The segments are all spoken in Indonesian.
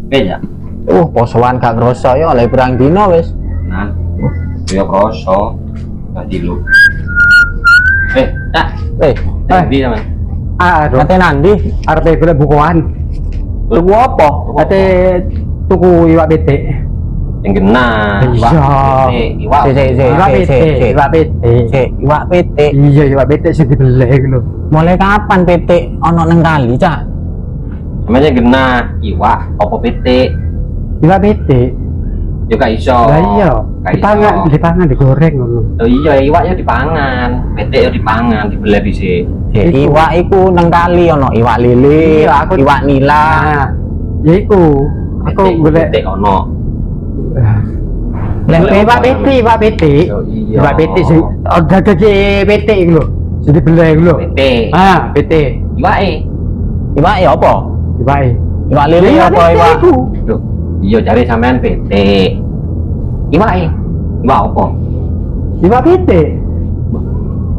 Beda. Posoan gak kroso ya oleh pirang dino wis. Nah, yo kroso. Tadi lu. Tak. Di sama. Aduh, Kate nandi arep golek bukuan. tuku apa? Ate tuku iwak pitik. Yang kena. Iwak. Iwak pitik. Iwak pitik. Iya, iwak pitik sing dibeli iku lho. Mulai kapan pitik ono nang kali, Cak? Namanya kena iwak apa pitik. Iwak pitik. Yo gak iso. Lah iya, dipangan digoreng ngono. Oh iya, iwak yo dipangan, pitik yo dipangan, dibeli dhisik. Iwak iku nang kali ono iwak lele, Iya, iwak nila. Nah, ya iku. Aku golek pitik ono. lek iwak pitik. Yo iya. Iwak pitik sing gage pitik iku lho. Sing dibeli iku lho. Pitik. Pitik. Iwake. Iwak ya apa? Iwake. Iwak lele apa iwak? Loh, iya cari sampean pitik. Iwake. Iwak apa? Iwak pitik.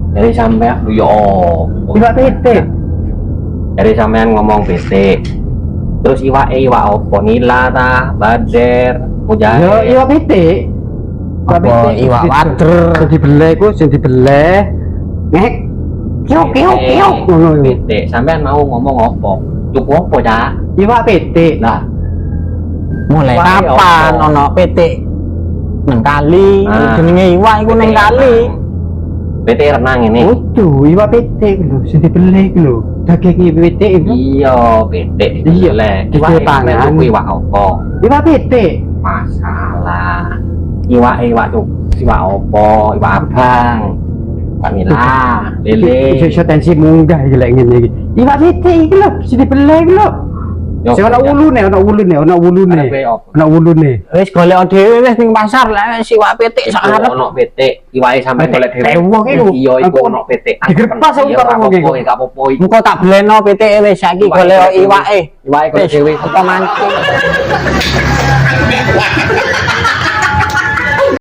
Dari sampean yo. Iwak pitik. Dari sampean ngomong pitik. Terus iwake iwak apa? Nila ta, bader, mujair. Yo iwak pitik. Apa iwak wader? Sing dibeli iku sing dibeli. Nek kiok ngono iku. Pitik. Sampean mau ngomong apa? Tuku apa, Cak? Iwak pitik. Lah, Mulai Iwak kapan apa? ono pitik nang kali? Jenenge iwak iku nang kali. Pitik renang ini. Udu, iwak pitik lho, sing dibeli iku lho. Daging pitik iku. Iya, pitik. Iya, Iwak dipangan. tuku iwak apa? Iwak pitik. Masalah. Iwak tuh iwak apa? Iwak abang. Iwak nila, lele. Iso tensi munggah iki lek ngene iki. Iwak pitik iki lho, sing dibeli iku lho. Sing ana wulune. Ada kue apa? Ana wulune. Wis golek dhewe wis ning pasar lek wis iwak pitik sak arep. Ono pitik, iwake sampe Pitik golek dhewe. tewong iku. Iya, iku Aku ono pitik. digerpas aku karo wong iku. Gak apa-apa iku. Engko tak bleno pitike wis saiki golek iwake. Iwake golek dhewe. Apa mancing?